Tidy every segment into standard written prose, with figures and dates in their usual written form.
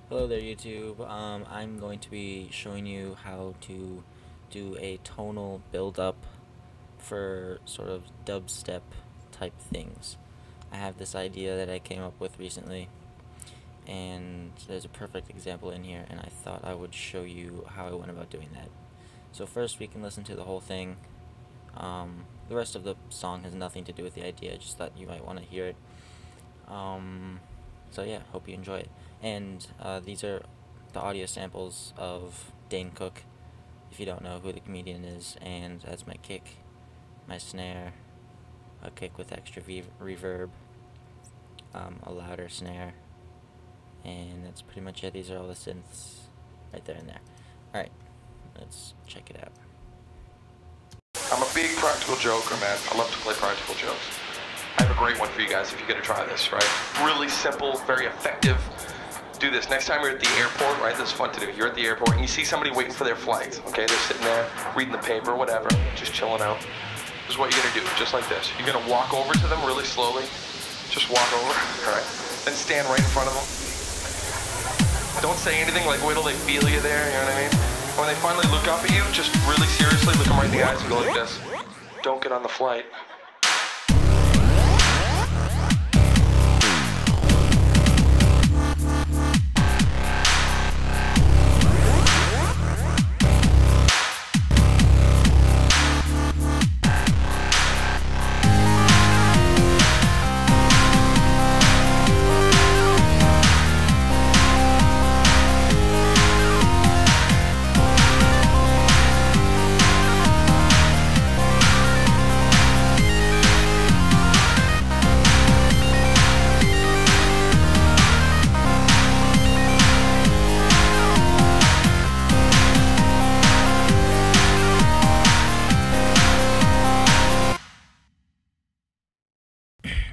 Hello there, YouTube. I'm going to be showing you how to do a tonal build-up for sort of dubstep type things. I have this idea that I came up with recently, and there's a perfect example in here, and I thought I would show you how I went about doing that. So first we can listen to the whole thing. The rest of the song has nothing to do with the idea, I just thought you might want to hear it. So yeah, hope you enjoy it. And these are the audio samples of Dane Cook, if you don't know who the comedian is, and that's my kick, my snare, a kick with extra reverb, a louder snare, and that's pretty much it. These are all the synths right there and there. Alright, let's check it out. I'm a big practical joker, man. I love to play practical jokes. I have a great one for you guys if you're gonna try this, right? Really simple, very effective. Do this. Next time you're at the airport, right? This is fun to do. You're at the airport and you see somebody waiting for their flight, okay? They're sitting there, reading the paper, whatever, just chilling out. This is what you're gonna do, just like this. You're gonna walk over to them really slowly. Just walk over, all right? Then stand right in front of them. Don't say anything, like wait till they feel you there, you know what I mean? When they finally look up at you, just really seriously look them right in the eyes and go like this. Don't get on the flight.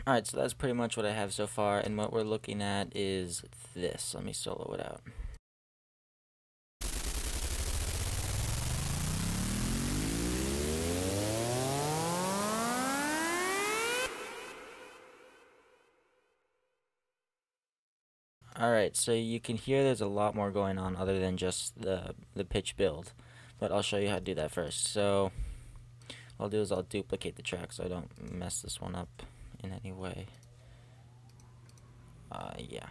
Alright, so that's pretty much what I have so far, and what we're looking at is this. Let me solo it out. Alright, so you can hear there's a lot more going on other than just the pitch build, but I'll show you how to do that first. So what I'll do is I'll duplicate the track so I don't mess this one up in any way. Yeah.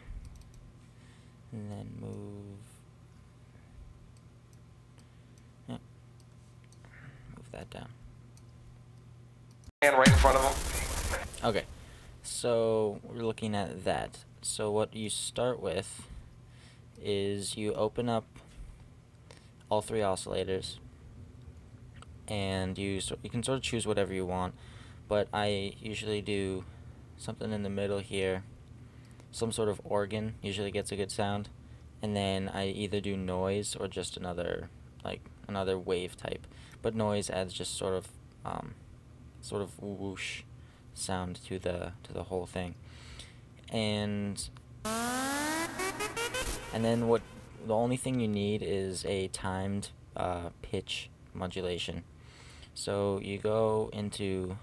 And then move. Yeah. Move that down. Stand right in front of them. Okay. So we're looking at that. So what you start with is you open up all three oscillators, and you can sort of choose whatever you want, but I usually do something in the middle here. Some sort of organ usually gets a good sound, and then I either do noise or just another wave type, but noise adds just sort of whoosh sound to the whole thing. And then the only thing you need is a timed pitch modulation. So you go into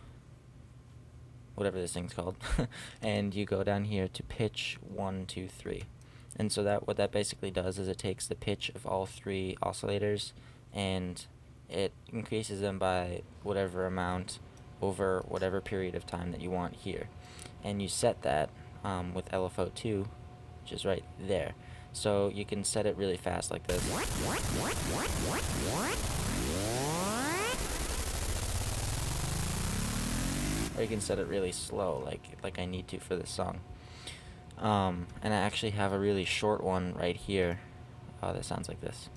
whatever this thing's called and you go down here to pitch 1, 2, 3. And so what that basically does is it takes the pitch of all three oscillators and it increases them by whatever amount over whatever period of time that you want here. And you set that with LFO2, which is right there. So you can set it really fast like this. Or you can set it really slow, like I need to for this song. And I actually have a really short one right here that sounds like this.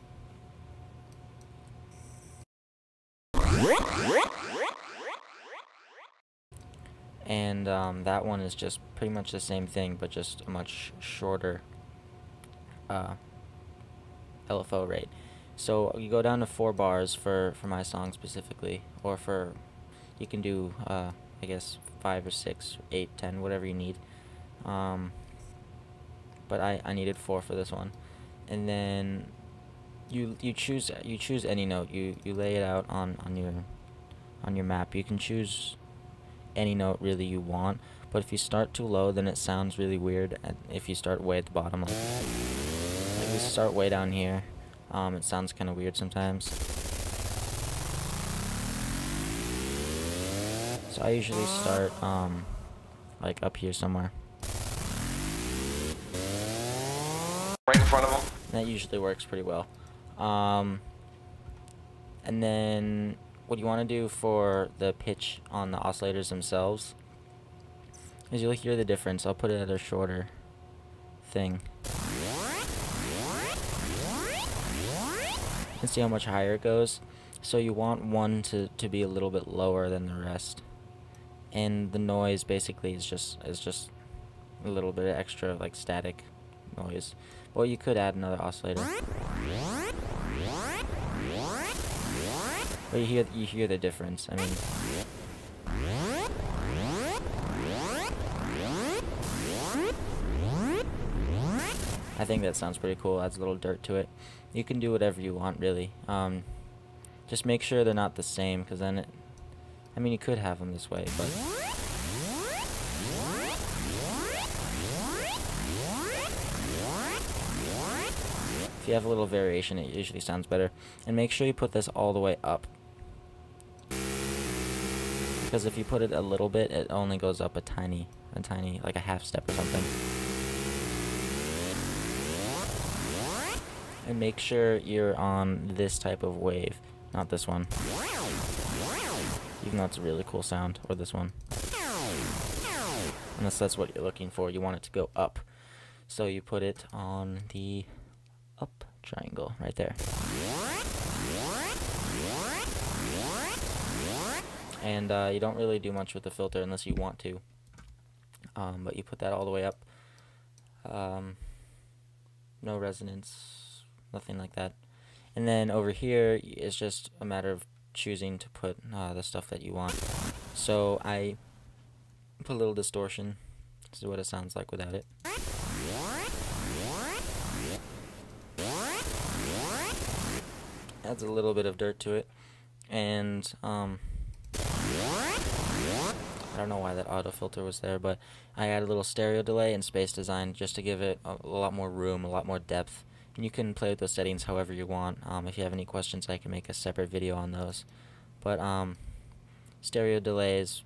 And that one is just pretty much the same thing, but just a much shorter LFO rate. So you go down to 4 bars for my song specifically, or you can do I guess 5 or 6, 8, 10, whatever you need. But I needed 4 for this one. And then you choose any note. You lay it out on your map. You can choose any note really you want, but if you start too low, then it sounds really weird. And if you start way at the bottom, like we start way down here. It sounds kind of weird sometimes. So I usually start like up here somewhere. Right in front of them. That usually works pretty well. And then what you want to do for the pitch on the oscillators themselves is you'll hear the difference. I'll put it at a shorter thing. You can see how much higher it goes. So you want one to be a little bit lower than the rest. And the noise basically is just a little bit of extra like static noise. Or you could add another oscillator. But you hear the difference. I mean, I think that sounds pretty cool. Adds a little dirt to it. You can do whatever you want, really. Just make sure they're not the same, because then I mean, you could have them this way, but if you have a little variation, it usually sounds better. And make sure you put this all the way up, because if you put it a little bit, it only goes up a tiny, like a half step or something. And make sure you're on this type of wave, not this one. Even though it's a really cool sound, or this one. Unless that's what you're looking for, you want it to go up. So you put it on the up triangle, right there. And you don't really do much with the filter unless you want to. But you put that all the way up. No resonance, nothing like that. And then over here, it's just a matter of choosing to put the stuff that you want. So I put a little distortion. This is what it sounds like without it. Adds a little bit of dirt to it. And I don't know why that auto filter was there, but I add a little stereo delay and space design just to give it a lot more room, a lot more depth. And you can play with those settings however you want. If you have any questions, I can make a separate video on those. But stereo delay is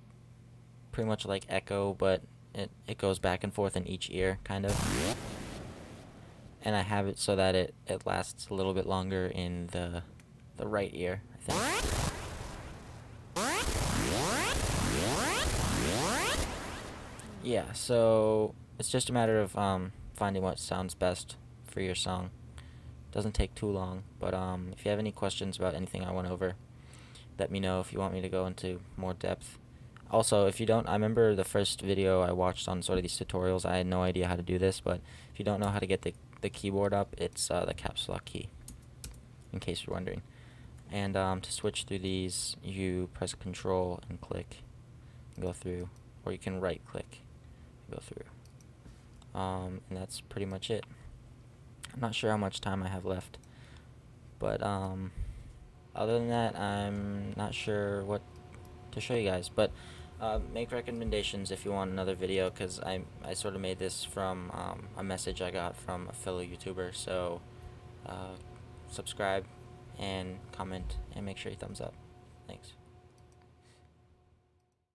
pretty much like echo, but it goes back and forth in each ear, kind of. And I have it so that it lasts a little bit longer in the right ear, I think. Yeah, so it's just a matter of finding what sounds best for your song. Doesn't take too long, but if you have any questions about anything I went over, let me know if you want me to go into more depth. Also, if you don't, I remember the first video I watched on sort of these tutorials, I had no idea how to do this, but if you don't know how to get the keyboard up, it's the caps lock key, in case you're wondering. And to switch through these, you press Control and click and go through, or you can right click and go through. And that's pretty much it. I'm not sure how much time I have left, but other than that, I'm not sure what to show you guys. But make recommendations if you want another video, because I sort of made this from a message I got from a fellow YouTuber. So subscribe and comment and make sure you thumbs up. Thanks.